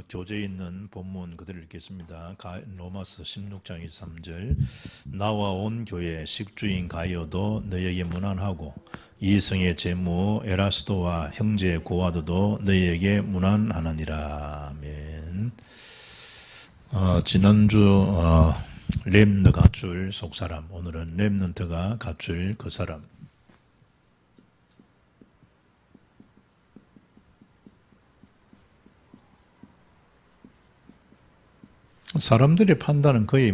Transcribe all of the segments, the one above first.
교재에 있는 본문 그대로 읽겠습니다. 로마서 16장 23절 나와 온 교회 식주인 가이오도 너희에게 문안하고 이성의 제무 에라스도와 형제 고아도도 너희에게 문안하느니라. 아멘. 지난주 렘너 갖출 속사람, 오늘은 렘넌트가 갖출 그 사람. 사람들의 판단은 거의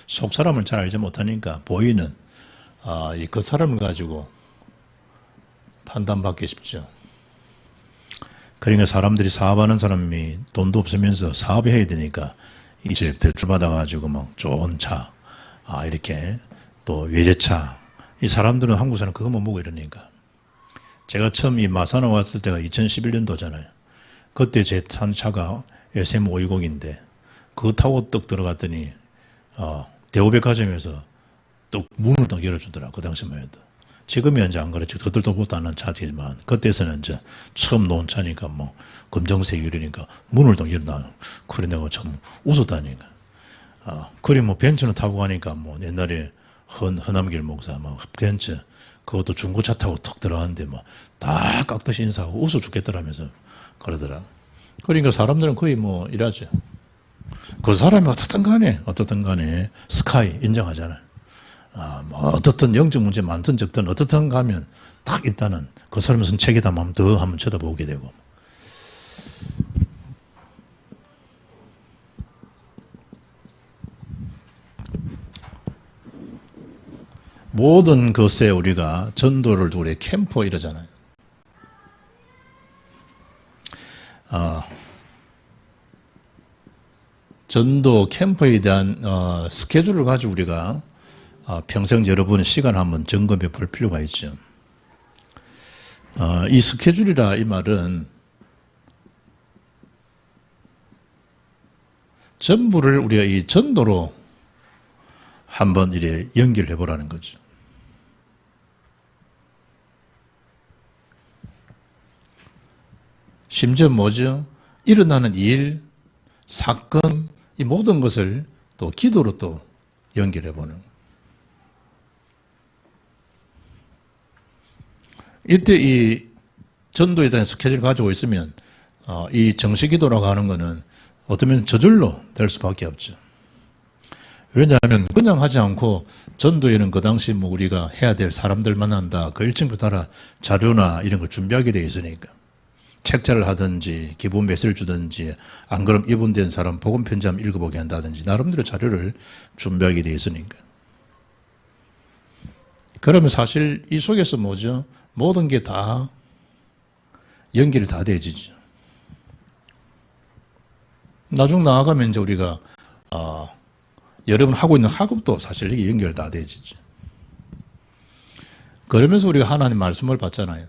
속사람을 잘 알지 못하니까 보이는 그 사람을 가지고 판단받기 쉽죠. 그러니까 사람들이 사업하는 사람이 돈도 없으면서 사업해야 되니까 이제 대출 받아가지고 좋은 차, 이렇게 또 외제차. 이 사람들은 한국 사람 그거 못 보고 이러니까. 제가 처음 이 마산에 왔을 때가 2011년도잖아요. 그때 제 탄 차가 SM520인데 그거 타고 떡 들어갔더니 대우백화점에서 또 문을 딱 열어주더라. 그 당시만 해도. 지금이 이제 안 그렇지. 그들도 그것도 안 한 차지만 그때서는 이제 처음 놓은 차니까 검정색 유리니까 문을 딱 열어놔. 그래 내가 참 웃었다니까. 그래 벤츠는 타고 가니까 옛날에 허남길 목사 벤츠 그것도 중고차 타고 턱 들어갔는데 다 깍듯이 인사하고 웃어 죽겠더라면서 그러더라. 그러니까 사람들은 거의 이러죠. 그 사람이 어떻든 간에 스카이 인정하잖아요. 어떻든 영적 문제 많든 적든 어떻든 가면 딱 일단은 그 사람의 선책이다 하면 더 한번 쳐다보게 되고. 모든 것에 우리가 전도를 우리 캠프 이러잖아요. 전도 캠프에 대한 스케줄을 가지고 우리가 평생 여러 번 시간 한번 점검해 볼 필요가 있죠. 이 스케줄이라 이 말은 전부를 우리가 이 전도로 한번 이래 연결해 보라는 거죠. 심지어 뭐죠? 일어나는 일, 사건, 이 모든 것을 또 기도로 또 연결해 보는. 이때 이 전도에 대한 스케줄을 가지고 있으면 이 정식 기도라고 하는 것은 어쩌면 저절로 될 수밖에 없죠. 왜냐하면 그냥 하지 않고 전도에는 그 당시 우리가 해야 될 사람들 만난다. 그 일정부터 따라 자료나 이런 걸 준비하게 되어 있으니까. 책자를 하든지 기본 메시지를 주든지 안 그럼 입원된 사람 복음 편지 한번 읽어보게 한다든지 나름대로 자료를 준비하게 되어 있으니까. 그러면 사실 이 속에서 뭐죠? 모든 게 다 연결이 다 되어지죠. 나중 나아가면 이제 우리가 여러분 하고 있는 학업도 사실 이게 연결 다 되어지죠. 그러면서 우리가 하나님 말씀을 받잖아요.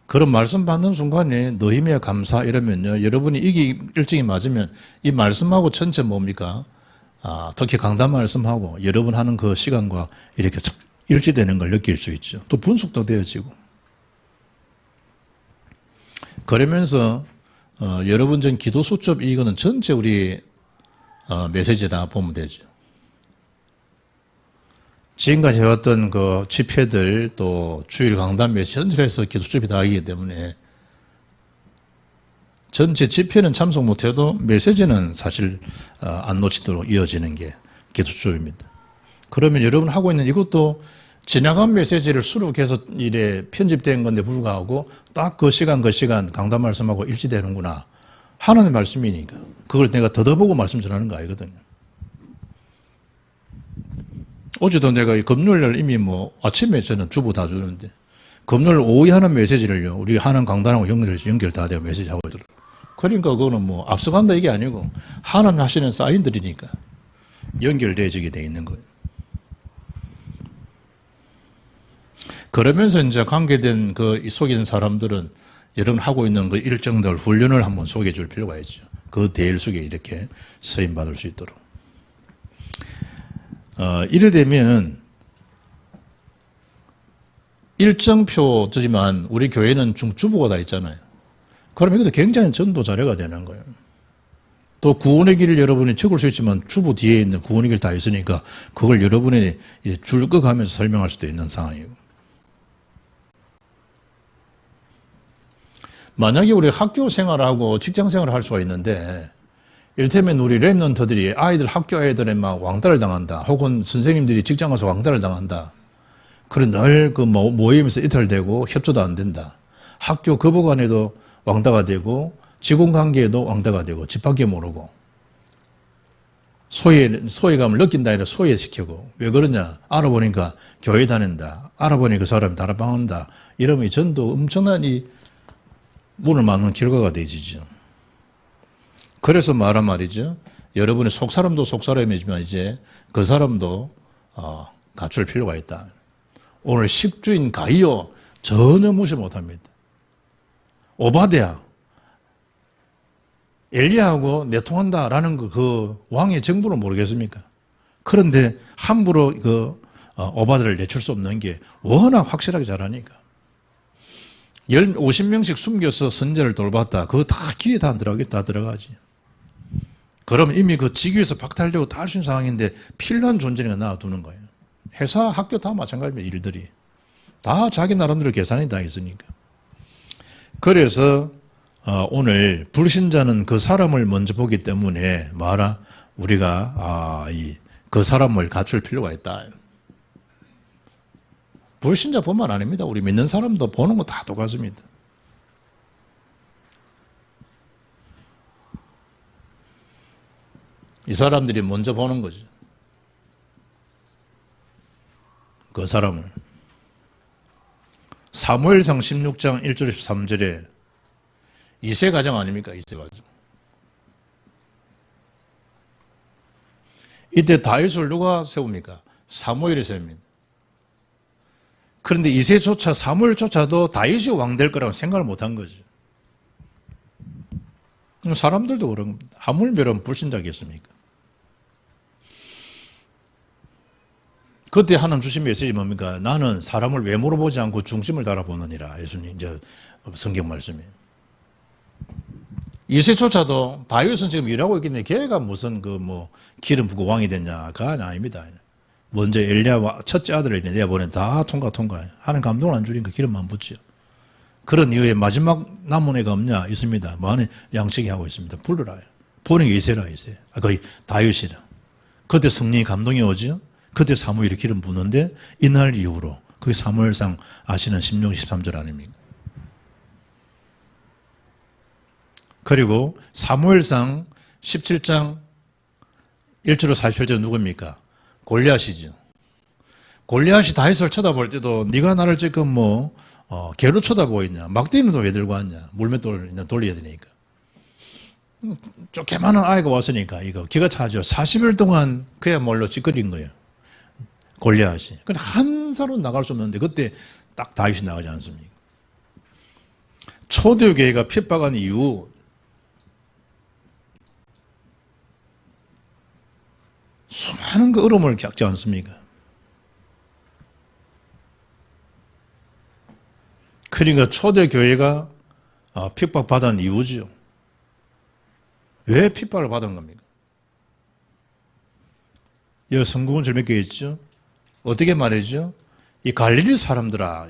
그런 말씀 받는 순간에 너희미야 감사 이러면요. 여러분이 이게 일정이 맞으면 이 말씀하고 전체 뭡니까? 특히 강단 말씀하고 여러분 하는 그 시간과 이렇게 일치되는 걸 느낄 수 있죠. 또 분석도 되어지고. 그러면서 여러분 전 기도 수첩 이거는 전체 우리 메시지다 보면 되죠. 지금까지 해왔던 그 집회들 또 주일 강단 메시지 전체에서 기도 수첩이 다 하기 때문에 전체 집회는 참석 못해도 메시지는 사실 안 놓치도록 이어지는 게 기도 수첩입니다. 그러면 여러분 하고 있는 이것도 지나간 메시지를 수록해서 이래 편집된 건데 불구하고 딱 그 시간 강단 말씀하고 일치되는구나. 하나님의 말씀이니까. 그걸 내가 더더보고 말씀 전하는 거 아니거든요. 어제도 내가 이 금요일날 이미 아침에 저는 주보 다 주는데 금요일 오후에 하는 메시지를요. 우리 하는 강단하고 연결 다 되고 메시지 하고 있더라고요. 그러니까 그거는 앞서간다 이게 아니고 하나님 하시는 사인들이니까 연결되어지게 돼 있는 거예요. 그러면서 이제 관계된 그 속에 있는 사람들은 여러분 하고 있는 그 일정들 훈련을 한번 소개해 줄 필요가 있죠. 그 대일 속에 이렇게 서임 받을 수 있도록. 이래 되면 일정표지만 우리 교회는 중주보가 다 있잖아요. 그럼 이것도 굉장히 전도 자료가 되는 거예요. 또 구원의 길을 여러분이 적을 수 있지만 주부 뒤에 있는 구원의 길 다 있으니까 그걸 여러분이 줄거가면서 설명할 수도 있는 상황이고. 만약에 우리 학교 생활하고 직장 생활을 할 수가 있는데 이를테면 우리 랩런트들이 아이들 학교 애들에 막 왕따를 당한다. 혹은 선생님들이 직장 가서 왕따를 당한다. 그래 늘 그 모임에서 이탈되고 협조도 안 된다. 학교 거부관에도 왕따가 되고 직원 관계에도 왕따가 되고 집 밖에 모르고 소외감을 느낀다 아니라 소외시키고 왜 그러냐 알아보니까 교회 다닌다 알아보니까 그 사람이 다락방한다 이러면 전도 엄청난 이 문을 막는 결과가 되지죠. 그래서 말한 말이죠. 여러분의 속사람도 속사람이지만 이제 그 사람도 갖출 필요가 있다. 오늘 식주인 가이오 전혀 무시 못합니다. 오바댜 엘리야하고 내통한다라는 그 왕의 정부를 모르겠습니까? 그런데 함부로 그 오바댜를 내출 수 없는 게 워낙 확실하게 잘하니까. 50명씩 숨겨서 선제를 돌봤다. 그거 다 귀에 다 들어가지. 그럼 이미 그 직위에서 박탈되고 다 할 수 있는 상황인데 필요한 존재니까 놔두는 거예요. 회사, 학교 다 마찬가지입니다. 일들이. 다 자기 나름대로 계산이 다 있으니까. 그래서 오늘 불신자는 그 사람을 먼저 보기 때문에 우리가 그 사람을 갖출 필요가 있다. 불신자뿐만 아닙니다. 우리 믿는 사람도 보는 거 다 똑같습니다. 이 사람들이 먼저 보는 거죠. 그 사람을. 사무엘상 16장 1절 13절에 이세 가정 아닙니까? 이세 가정. 이때 다윗을 누가 세웁니까? 사무엘이 세웁니다. 그런데 이세조차 사무엘조차도 다윗이 왕 될 거라고 생각을 못한 거죠. 사람들도 그런 겁니다. 하물며 불신자겠습니까? 그때 하나님 주신 메시지 뭡니까? 나는 사람을 외모로 보지 않고 중심을 달아보느니라. 예수님 이제 성경 말씀이에요. 이세조차도 다윗은 지금 일하고 있겠네. 걔가 무슨 기름 부고 왕이 됐냐? 그건 아닙니다. 먼저 엘리야와 첫째 아들을 엘리야 보낸 다 통과해. 하나님 감동을 안 주니까 기름만 붓지요. 그런 이후에 마지막 남은 애가 없냐? 있습니다. 많은 양치기 하고 있습니다. 불러라. 보낸 게 이세라. 거의 다윗이라. 그때 성령이 감동이 오죠. 그때 사무엘이 기름 부는데 이날 이후로 그게 사무엘상 아시는 16, 13절 아닙니까? 그리고 사무엘상 17장 1절로 47절 누굽니까? 골리앗이죠. 골리앗이 다윗을 쳐다볼 때도 네가 나를 지금 개로 쳐다보고 있냐? 막대기는 왜 들고 왔냐? 물맷돌 돌려야 되니까. 조그마한 아이가 왔으니까 이거 기가 차죠. 40일 동안 그야말로 찌꺼린 거예요. 골리앗이. 근데 한 사람은 나갈 수 없는데 그때 딱 다윗이 나가지 않습니까? 초대교회가 핍박한 이유 수많은 그 어려움을 겪지 않습니까? 그러니까 초대교회가 핍박받은 이유죠. 왜 핍박을 받은 겁니까? 여기 성경은 절 몇 개 있죠? 어떻게 말이죠? 이 갈릴리 사람들아,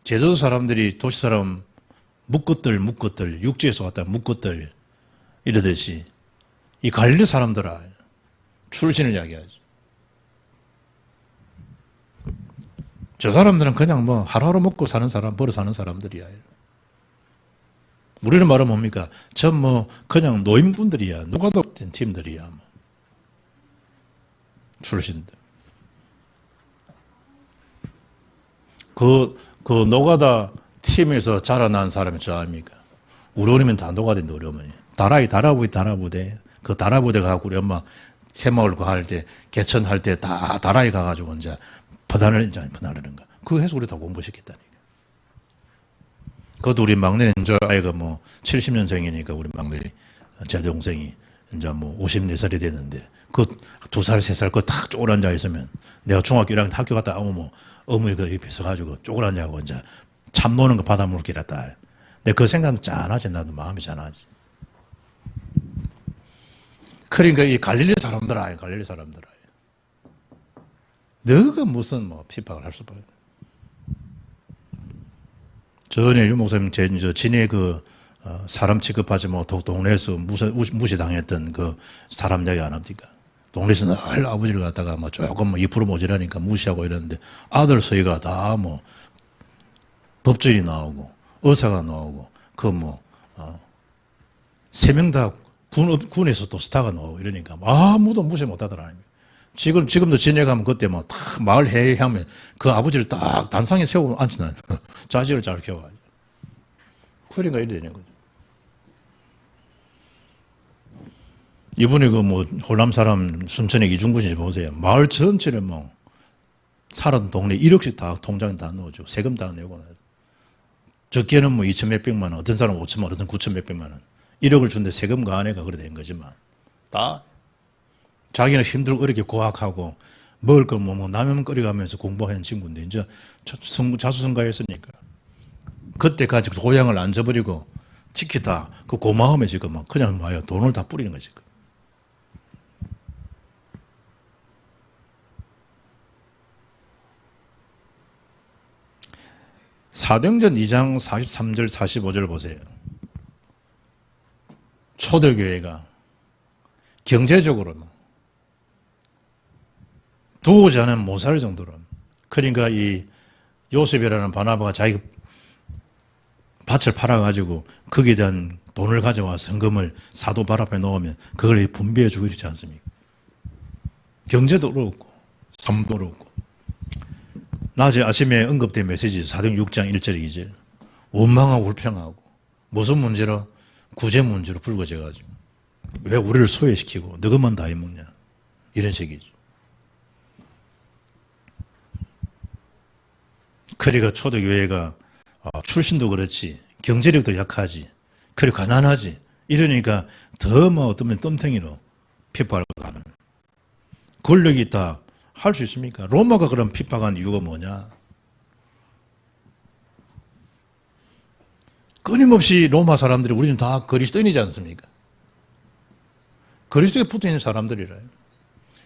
제주도 사람들이 도시 사람 묵것들, 육지에서 왔다 묵것들 이러듯이 이 갈릴리 사람들아 출신을 이야기하죠. 저 사람들은 그냥 하루하루 먹고 사는 사람, 벌어 사는 사람들이야. 우리는 말하면 뭡니까? 그냥 노인분들이야. 노가다 된 팀들이야. 출신들. 그 노가다 팀에서 자라난 사람이 저 아닙니까? 우리 어머니면 다 노가다인데, 우리 어머니. 다라부대. 그 다라부대 가고 우리 엄마 새마을 할 때, 개천할 때 다 다라이 가가지고 이제 퍼다르는 거. 그거 해서 우리 다 공부시켰다니까. 그것도 우리 막내는 아이가 70년생이니까 우리 막내 제 동생이 이제 54살이 됐는데 그 2살, 3살 그거 딱 쪼그라앉아 있으면 내가 중학교 1학년 학교 갔다 오면 어머니 그 옆에 서가지고 쪼그라앉아고 이제 참 노는 거 받아먹기라 딸. 근데 그 생각은 짠하지. 나도 마음이 짠하지. 그러니까 이 갈릴리 사람들아, 갈릴리 사람들아. 너가 무슨 뭐 핍박을 할 수밖에. 전에 유 목사님 저 진해 그 사람 취급하지 못하고 동네에서 무시당했던 그 사람 이야기 안 합니까? 동네에서 늘 아버지를 갖다가 뭐 조금 뭐 2% 모자라니까 무시하고 이러는데 아들 서희가 다 뭐 법조인이 나오고 의사가 나오고 그 뭐 3명 다 군에서 또 스타가 나오고 이러니까 아무도 무시 못하더라. 지금도 진해 가면 그때 뭐 다 마을 회의하면 그 아버지를 딱 단상에 세우고 앉히는 자식을 잘 키워가지고. 그러니까 이래 되는 거죠. 이분이 그 뭐 호남 사람 순천의 이중군인지 보세요. 마을 전체를 뭐 살았던 동네 1억씩 다 통장에 다 넣어줘. 세금 다 내고. 적게는 뭐 2천 몇백만 원, 어떤 사람은 5천만 원, 어떤 9천 몇백만 원. 1억을 준데 세금 가안해가 그래 된 거지만. 다 자기는 힘들고 어렵게 고학하고 먹을 걸 뭐 라면 끓여가면서 공부하는 친구인데 이제 자수성가했으니까. 그때까지 고향을 안 저버리고 지키다 그 고마움에 지금 막 그냥 와요. 돈을 다 뿌리는 거지. 사도행전 2장 43절 45절 보세요. 초대교회가 경제적으로 두고자 하는 못 살 정도로. 그러니까 이 요셉이라는 바나바가 자기 밭을 팔아가지고 거기에 대한 돈을 가져와 성금을 사도 발 앞에 놓으면 그걸 분배해 주고 있지 않습니까? 경제도 어렵고 삶도 어렵고. 낮에 아침에 언급된 메시지 사도행전 6장 1절 2절 원망하고 불평하고 무슨 문제로? 구제 문제로 불거져가지고 왜 우리를 소외시키고 너것만 다 해먹냐 이런 식이죠. 그러니까 초대교회가 출신도 그렇지 경제력도 약하지 그리고 가난하지 이러니까 더 뭐 어떤 덤탱이로 핍박을 가는 권력이 있다 할 수 있습니까? 로마가 그런 핍박한 이유가 뭐냐? 끊임없이 로마 사람들이 우리는 다 그리스도인이지 않습니까? 그리스도에 붙어있는 사람들이라요.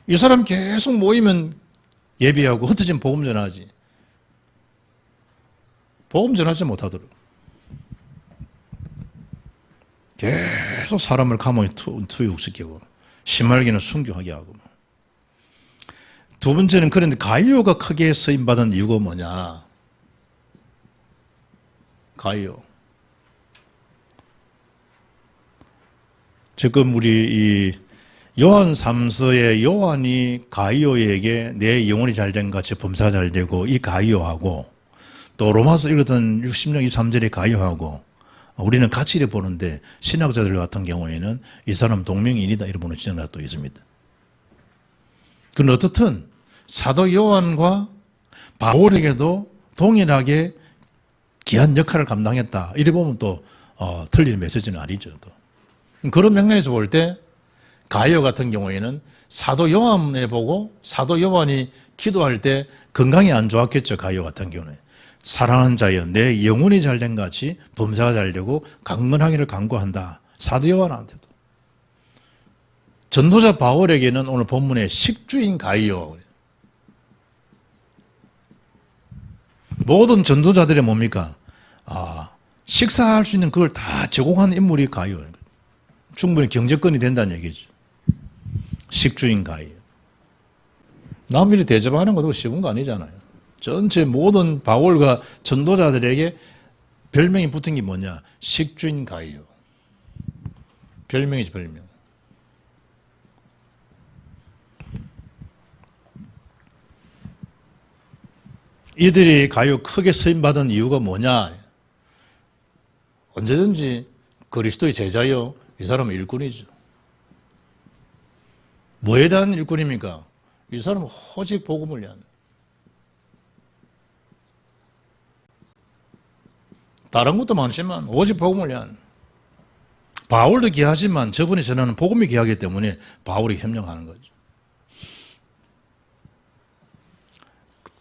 이 사람 계속 모이면 예배하고 흩어지면 복음 전하지. 복음 전하지 못하도록. 계속 사람을 감옥에 투육시키고 심할기는 순교하게 하고. 두 번째는 그런데 가이오가 크게 쓰임받은 이유가 뭐냐? 가이오. 지금 우리 이 요한 3서의 요한이 가이오에게 내 영혼이 잘된 같이 범사가 잘되고 이 가이오하고 또 로마서 읽었던 60장 23절의 가이오하고 우리는 같이 이렇게 보는데 신학자들 같은 경우에는 이 사람 동명이인이다 이렇게 보는 신학자가 또 있습니다. 그런데 어떻든 사도 요한과 바울에게도 동일하게 귀한 역할을 감당했다. 이래 보면 또 틀린 메시지는 아니죠. 또. 그런 맥락에서 볼 때 가이오 같은 경우에는 사도 요한에 보고 사도 요한이 기도할 때 건강이 안 좋았겠죠. 가이오 같은 경우는. 사랑하는 자여 내 영혼이 잘된 같이 범사가 잘되고 강건하기를 간구한다. 사도 요한한테도. 전도자 바울에게는 오늘 본문에 식주인 가이오. 모든 전도자들이 뭡니까? 식사할 수 있는 그걸 다 제공하는 인물이 가이오. 충분히 경제권이 된다는 얘기죠. 식주인 가이오. 남들이 대접하는 것도 쉬운 거 아니잖아요. 전체 모든 바울과 전도자들에게 별명이 붙은 게 뭐냐? 식주인 가이오. 별명이지, 별명. 이들이 가이오 크게 쓰임받은 이유가 뭐냐? 언제든지 그리스도의 제자요. 이 사람은 일꾼이죠. 뭐에 대한 일꾼입니까? 이 사람은 오직 복음을 위한. 다른 것도 많지만 오직 복음을 위한. 바울도 귀하지만 저분이 전하는 복음이 귀하기 때문에 바울이 협력하는 거죠.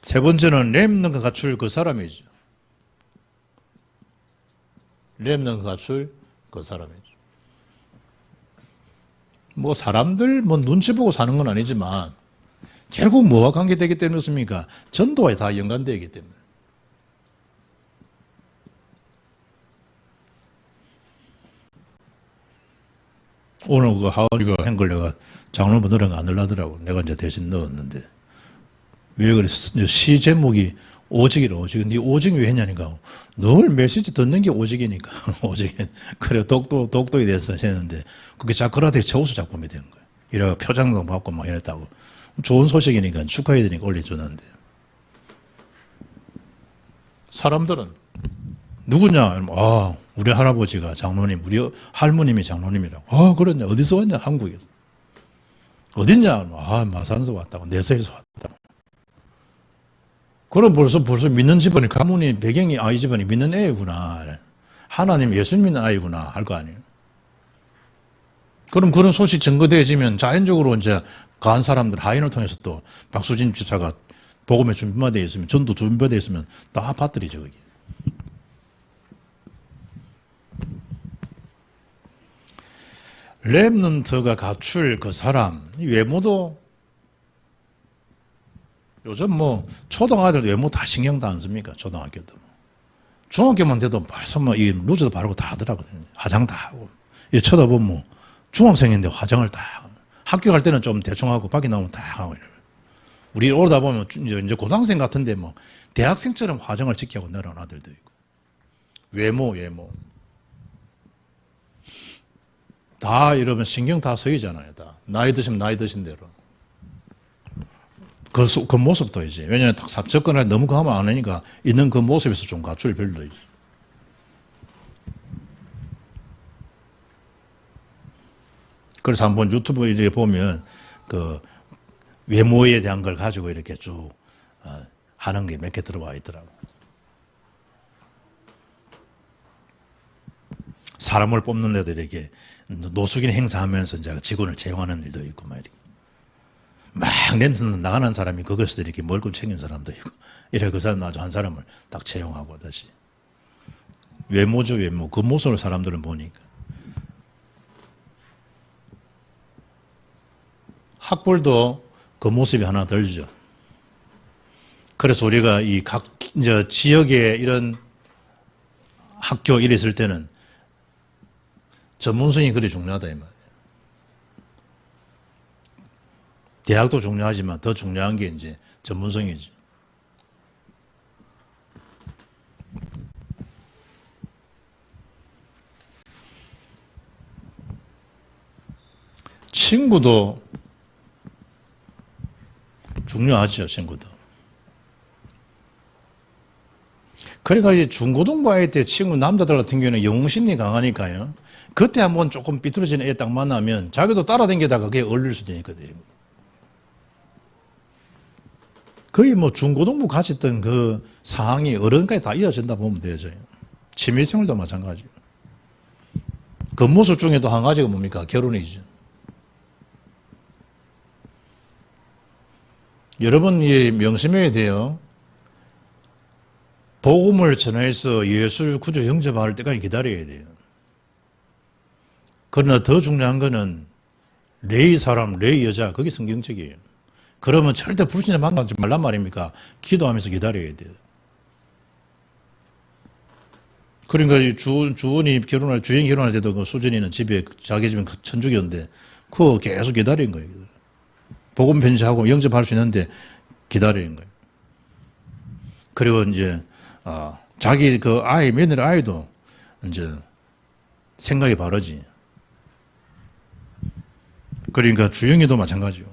세 번째는 렘넌트가 갖출 그 사람이죠. 렘넌트 가출 그 사람이죠. 뭐 사람들 뭐 눈치 보고 사는 건 아니지만 결국 뭐와 관계되기 때문이었습니까? 전도와 다 연관되어 있기 때문에. 오늘 그 하원이가 한걸 내가 장로분들은 안 넣으려더라고. 내가 이제 대신 넣었는데. 왜 그랬어? 시 제목이 오직이라, 오직. 네 오직 왜 했냐니까. 늘 메시지 듣는 게 오직이니까. 오직. 그래, 독도에 대해서 했는데, 그게 자크라드의 최우수 작품이 된 거예요. 이래가 표장도 받고 막 이랬다고. 좋은 소식이니까 축하해야 되니까 올려주는데. 사람들은 누구냐? 아, 우리 할아버지가 장로님, 우리 할머님이 장로님이라고. 아, 그러냐? 어디서 왔냐? 한국에서. 어딨냐? 아, 마산에서 왔다고. 내서에서 왔다고. 그럼 벌써 믿는 집안이, 가문이, 배경이, 이 집안이 믿는 애구나. 하나님, 예수 믿는 아이구나. 할 거 아니에요. 그럼 그런 소식 증거되어지면 자연적으로 이제 가한 사람들, 하인을 통해서 또 박수진 지사가 복음에 준비가 되어 있으면, 전도 준비가 되어 있으면 다 받들이죠, 거기. 렘넌트가 갖출 그 사람, 외모도 요즘 뭐 초등아이들 외모 다 신경 다 안 씁니까? 초등학교도. 중학교만 돼도 벌써 뭐 이 루즈도 바르고 다 하더라고요. 화장 다 하고. 이 쳐다보면 뭐 중학생인데 화장을 다 하고. 학교 갈 때는 좀 대충 하고 밖에 나오면 다 하고. 우리 오다 보면 이제 고등학생 같은데 뭐 대학생처럼 화장을 지키고 내려온 아들도 있고. 외모. 다 이러면 신경 다 쓰이잖아요. 다. 나이 드시면 나이 드신 대로. 그 모습도 이제. 왜냐하면 딱 접근을 너무 가면 안 하니까 있는 그 모습에서 좀 갖출 별로 있지. 그래서 한번 유튜브 이렇게 보면 그 외모에 대한 걸 가지고 이렇게 쭉 하는 게 몇 개 들어와 있더라고. 사람을 뽑는 데도 이렇게 노숙인 행사하면서 이제 직원을 채용하는 일도 있고 말이야. 막 냄새는 나가는 사람이 거기서 이렇게 멀건 챙긴 사람도 있고. 이래 그 사람 아주 한 사람을 딱 채용하고 다시. 외모죠, 외모. 그 모습을 사람들은 보니까. 학벌도 그 모습이 하나 들죠. 그래서 우리가 이 각 이제 지역에 이런 학교 이랬을 때는 전문성이 그리 중요하다 이 말이에요. 대학도 중요하지만 더 중요한 게 이제 전문성이지. 친구도 중요하죠, 친구도. 그러니까 이제 중고등부 아이 때 친구 남자들 같은 경우는 영웅심리 강하니까요. 그때 한번 조금 삐뚤어진 애 딱 만나면 자기도 따라다니다가 그게 얼릴 수도 있거든요. 거의 뭐 중고등부 가졌던 그 상황이 어른까지 다 이어진다 보면 되죠. 취미생활도 마찬가지고. 그 모습 중에도 한 가지가 뭡니까? 결혼이죠. 여러분, 이 명심해야 돼요. 복음을 전해서 예수 구주 영접할 때까지 기다려야 돼요. 그러나 더 중요한 거는 레이 사람, 레이 여자, 그게 성경책이에요. 그러면 절대 불신자 만나지 말란 말입니까? 기도하면서 기다려야 돼요. 그러니까 주원이 주인 결혼할 때도 그 수진이는 집에, 자기 집은 천주교인데, 그거 계속 기다린 거예요. 복음 편지하고 영접할 수 있는데 기다리는 거예요. 그리고 이제, 자기 그 아이, 며느리 아이도 이제 생각이 바르지. 그러니까 주영이도 마찬가지요.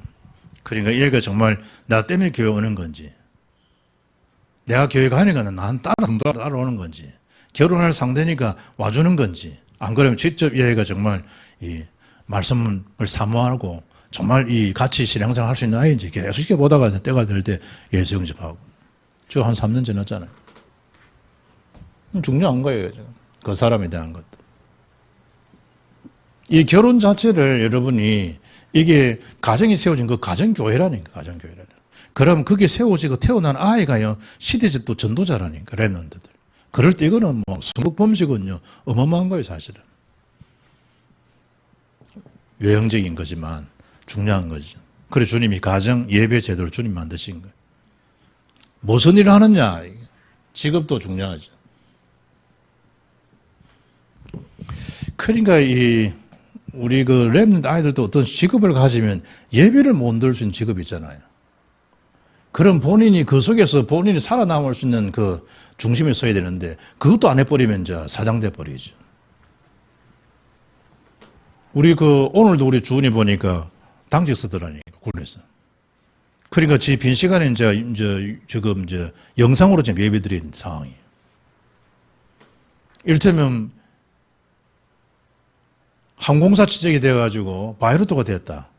그러니까 얘가 정말 나 때문에 교회 오는 건지, 내가 교회 가니까 난 따라오는 건지, 결혼할 상대니까 와주는 건지, 안 그러면 직접 얘가 정말 이 말씀을 사모하고 정말 이 같이 신앙생활 할 수 있는 아이인지 계속 지켜보다가 때가 될 때 예수 영접하고. 저 한 3년 지났잖아요. 중요한 거예요. 그 사람에 대한 것도. 이 결혼 자체를 여러분이 이게 가정이 세워진 그 가정교회라니까, 가정교회라니까. 그럼 그게 세워지고 태어난 아이가요, 시대적 또 전도자라니까, 랩런트들. 그럴 때 이거는 뭐 성국범식은요 어마어마한 거예요 사실은. 외형적인 거지만 중요한 거죠. 그래 주님이 가정 예배 제도를 주님 만드신 거예요. 무슨 일을 하느냐 직업도 중요하죠. 그러니까 우리 그 랩런트 아이들도 어떤 직업을 가지면 예배를 못 드릴 수 있는 직업이 있잖아요. 그럼 본인이 그 속에서 본인이 살아남을 수 있는 그 중심에 서야 되는데 그것도 안 해버리면 이제 사장돼 버리죠. 오늘도 우리 주은이 보니까 당직 쓰더라니까, 군에서. 그러니까 지 빈 시간에 지금 영상으로 지금 예배 드린 상황이에요. 이를테면 항공사 취직이 돼가지고 바이러트가 됐다.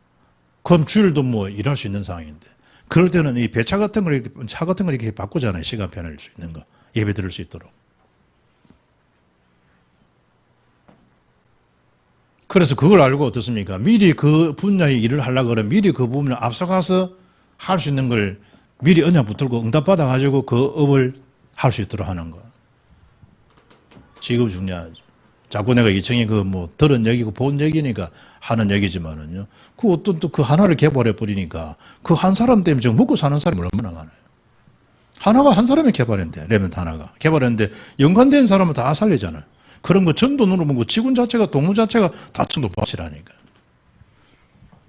그럼 주일도 뭐 일할 수 있는 상황인데. 그럴 때는 이 배차 같은 걸, 차 같은 걸 이렇게 바꾸잖아요. 시간 편할 수 있는 거. 예배 드릴 수 있도록. 그래서 그걸 알고 어떻습니까? 미리 그 분야의 일을 하려고 그러면 미리 그 부분을 앞서가서 할 수 있는 걸 미리 언약 붙들고 응답받아가지고 그 업을 할 수 있도록 하는 거. 직업이 중요하죠. 자꾸 내가 이청이 들은 얘기고 본 얘기니까 하는 얘기지만은요. 그 어떤 또 그 하나를 개발해버리니까 그 한 사람 때문에 지금 먹고 사는 사람이 얼마나 많아요. 하나가 한 사람이 개발했는데, 랩런트 하나가. 개발했는데 연관된 사람은 다 살리잖아요. 그런 거 전 돈으로 먹고 직원 자체가, 동무 자체가 다 천도밭이라니까.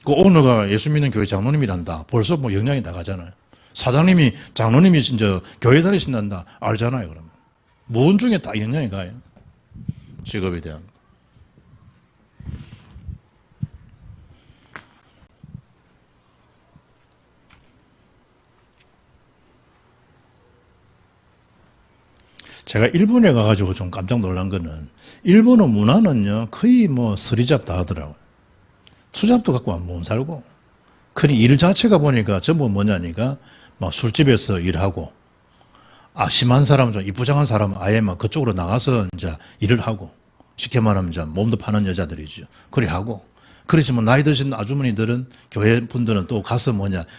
그 오너가 예수 믿는 교회 장로님이란다. 벌써 뭐 영향이 나가잖아요. 사장님이, 장로님이 진짜 교회 다니신단다. 알잖아요, 그러면. 모든 중에 다 영향이 가요. 직업에 대한. 제가 일본에 가가지고 좀 깜짝 놀란 거는 일본어 문화는요 거의 뭐 서리잡 다 하더라고요. 수잡도 갖고 못 살고. 그니 일 자체가 보니까 전부 뭐냐니까 막 술집에서 일하고 심한 사람은 좀 이쁘장한 사람은 아예 막 그쪽으로 나가서 이제 일을 하고 쉽게 말하면 이제 몸도 파는 여자들이죠. 그래 하고. 그렇지만 나이 드신 아주머니들은 교회 분들은 또 가서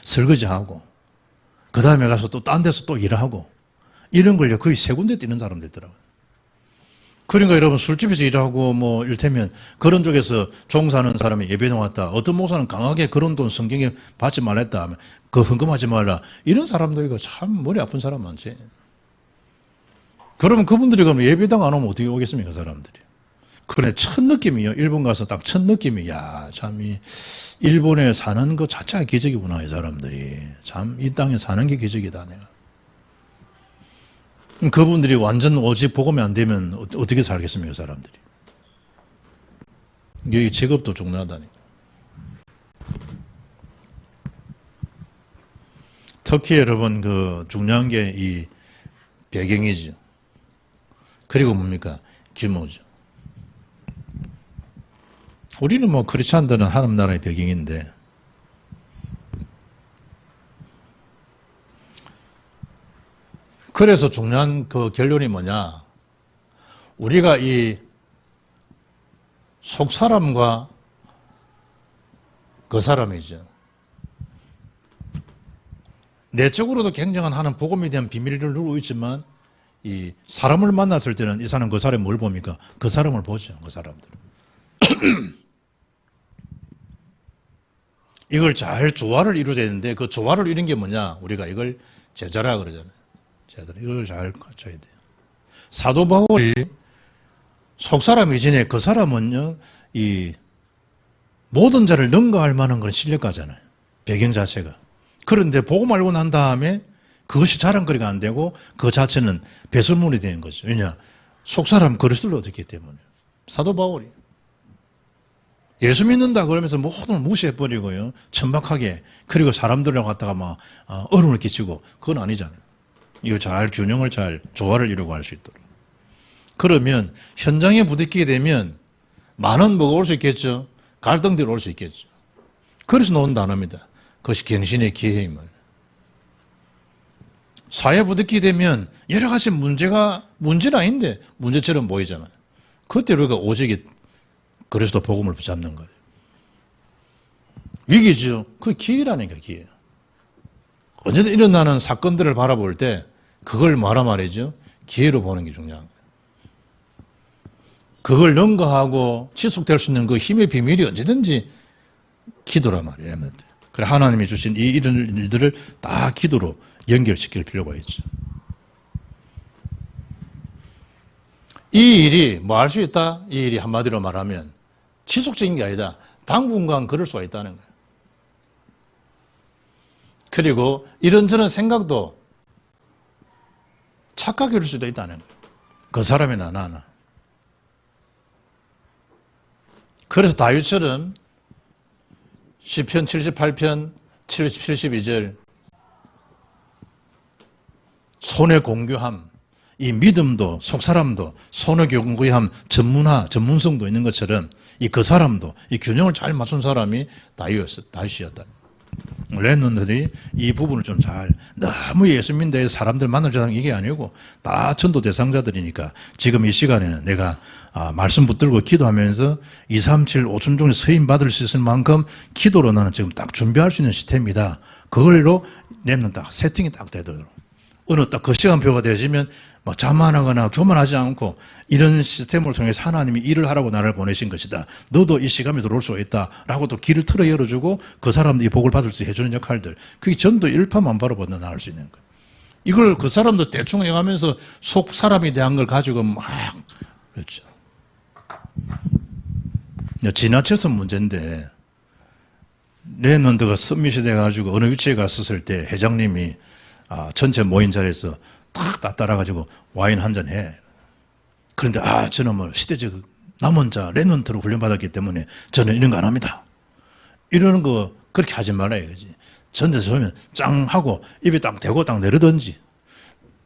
설거지하고 그 다음에 가서 또 딴 데서 또 일하고 이런 걸요 거의 세 군데 뛰는 사람들 있더라고요. 그러니까 여러분 술집에서 일하고 이를테면 그런 쪽에서 종사하는 사람이 예배당 왔다. 어떤 목사는 강하게 그런 돈 성경에 받지 말랬다 하면 그 헌금하지 말라. 이런 사람들이 참 머리 아픈 사람 많지. 그러면 그분들이 그럼 예배당 안 오면 어떻게 오겠습니까, 사람들이. 그래, 첫 느낌이요. 일본 가서 딱 첫 느낌이, 참, 일본에 사는 것 자체가 기적이구나, 이 사람들이. 참, 이 땅에 사는 게 기적이다, 내가. 그분들이 완전 오직 복음이 안 되면 어떻게 살겠습니까, 사람들이. 여기 직업도 중요하다니까. 특히 여러분, 중요한 게 이 배경이죠. 그리고 뭡니까? 규모죠. 우리는 크리스찬들은 하나님 나라의 배경인데, 그래서 중요한 그 결론이 뭐냐? 우리가 이 속사람과 그 사람이죠. 내적으로도 굉장한 하는 복음에 대한 비밀을 누리고 있지만, 이 사람을 만났을 때는 이 사람 그 사람이 뭘 봅니까? 그 사람을 보죠, 그 사람들. 이걸 잘 조화를 이루어야 되는데, 그 조화를 이룬 게 뭐냐? 우리가 이걸 제자라 그러잖아요. 이걸 잘 갖춰야 돼요. 사도 바울이 속사람 이전에 그 사람은요, 이 모든 자를 능가할 만한 건 실력가잖아요. 배경 자체가. 그런데 복음 알고 난 다음에 그것이 자랑거리가 안 되고 그 자체는 배설물이 되는 거죠. 왜냐? 속사람 그리스도를 얻었기 때문에. 사도 바울이. 예수 믿는다 그러면서 모든 걸 무시해버리고요. 천박하게. 그리고 사람들을 갖다가 어려움을 끼치고. 그건 아니잖아요. 이거 잘 균형을 잘 조화를 이루고 할 수 있도록. 그러면 현장에 부딪히게 되면 많은 뭐가 올 수 있겠죠. 갈등들이 올 수 있겠죠. 그래서 나온 단어입니다. 그것이 갱신의 기회임을. 사회에 부딪히게 되면 여러 가지 문제는 아닌데 문제처럼 보이잖아요. 그때 우리가 오직이 그리스도 복음을 붙잡는 거예요. 위기죠. 그게 기회라니까, 기회. 언제든 일어나는 사건들을 바라볼 때 그걸 말이죠. 기회로 보는 게 중요한 거예요. 그걸 능가하고 지속될 수 있는 그 힘의 비밀이 언제든지 기도란 말이에요. 그래 하나님이 주신 이런 일들을 다 기도로 연결시킬 필요가 있죠. 이 일이 뭐 할 수 있다? 이 일이 한마디로 말하면 지속적인 게 아니다. 당분간 그럴 수가 있다는 거예요. 그리고 이런저런 생각도 착각일 수도 있다는 거예요. 그 사람이나 나나. 그래서 다윗처럼 시편 78편 72절 손의 공교함, 이 믿음도 속사람도 손의 공교함, 전문성도 있는 것처럼 그 사람도 이 균형을 잘 맞춘 사람이 다윗이었다. 랩런트들이 이 부분을 좀 잘, 너무 예수 믿는 사람들 만나자는 이게 아니고 다 전도 대상자들이니까 지금 이 시간에는 내가 말씀 붙들고 기도하면서 237 5천 종에 서임 받을 수 있을 만큼 기도로 나는 지금 딱 준비할 수 있는 시스템이다. 그걸로 랩런트 딱 세팅이 딱 되도록. 어느 딱 그 시간표가 되어지면 뭐 자만하거나 교만하지 않고 이런 시스템을 통해서 하나님이 일을 하라고 나를 보내신 것이다. 너도 이 시간에 들어올 수 있다라고 또 길을 틀어 열어주고 그 사람들이 복을 받을 수 해주는 역할들. 그게 전도 일파만파로 번져나갈 수 있는 거예요. 이걸 그 사람도 대충 해가면서 속 사람에 대한 걸 가지고 막 그렇죠. 지나쳐서 문제인데 랩런트가 서밋이 돼가지고 어느 위치에 갔었을 때 회장님이 전체 모인 자리에서 딱 따라가지고 와인 한 잔 해. 그런데 저는 뭐 시대적 남은 자 랩런트로 훈련받았기 때문에 저는 이런 거 안 합니다. 이러는 거 그렇게 하지 말아야 지 전대에서 오면 짱 하고 입에 딱 대고 딱 내려든지.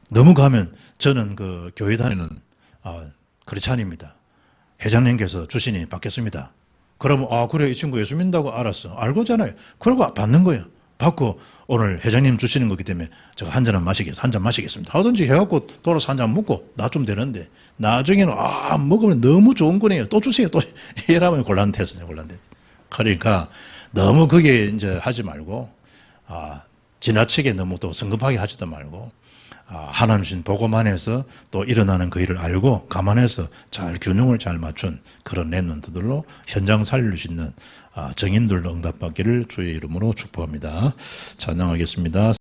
너무 가면 저는 그 교회 다니는 크리스찬입니다. 회장님께서 주신이 받겠습니다. 그러면 그래 이 친구 예수 믿는다고 알았어. 알고잖아요. 그러고 받는 거예요. 받고 오늘 회장님 주시는 거기 때문에 제가 한 잔 마시겠습니다. 하든지 해갖고 돌아서 한 잔 먹고 나 좀 되는데 나중에는 먹으면 너무 좋은 거네요. 또 주세요. 또 이러면 곤란해서. 그러니까 너무 그게 이제 하지 말고 지나치게 너무 또 성급하게 하지도 말고 하나님 주신 복음 안에서 또 일어나는 그 일을 알고 감안해서 잘 균형을 잘 맞춘 그런 랩런트들로 현장 살릴 수 있는 정인들로 응답받기를 주의 이름으로 축복합니다. 찬양하겠습니다.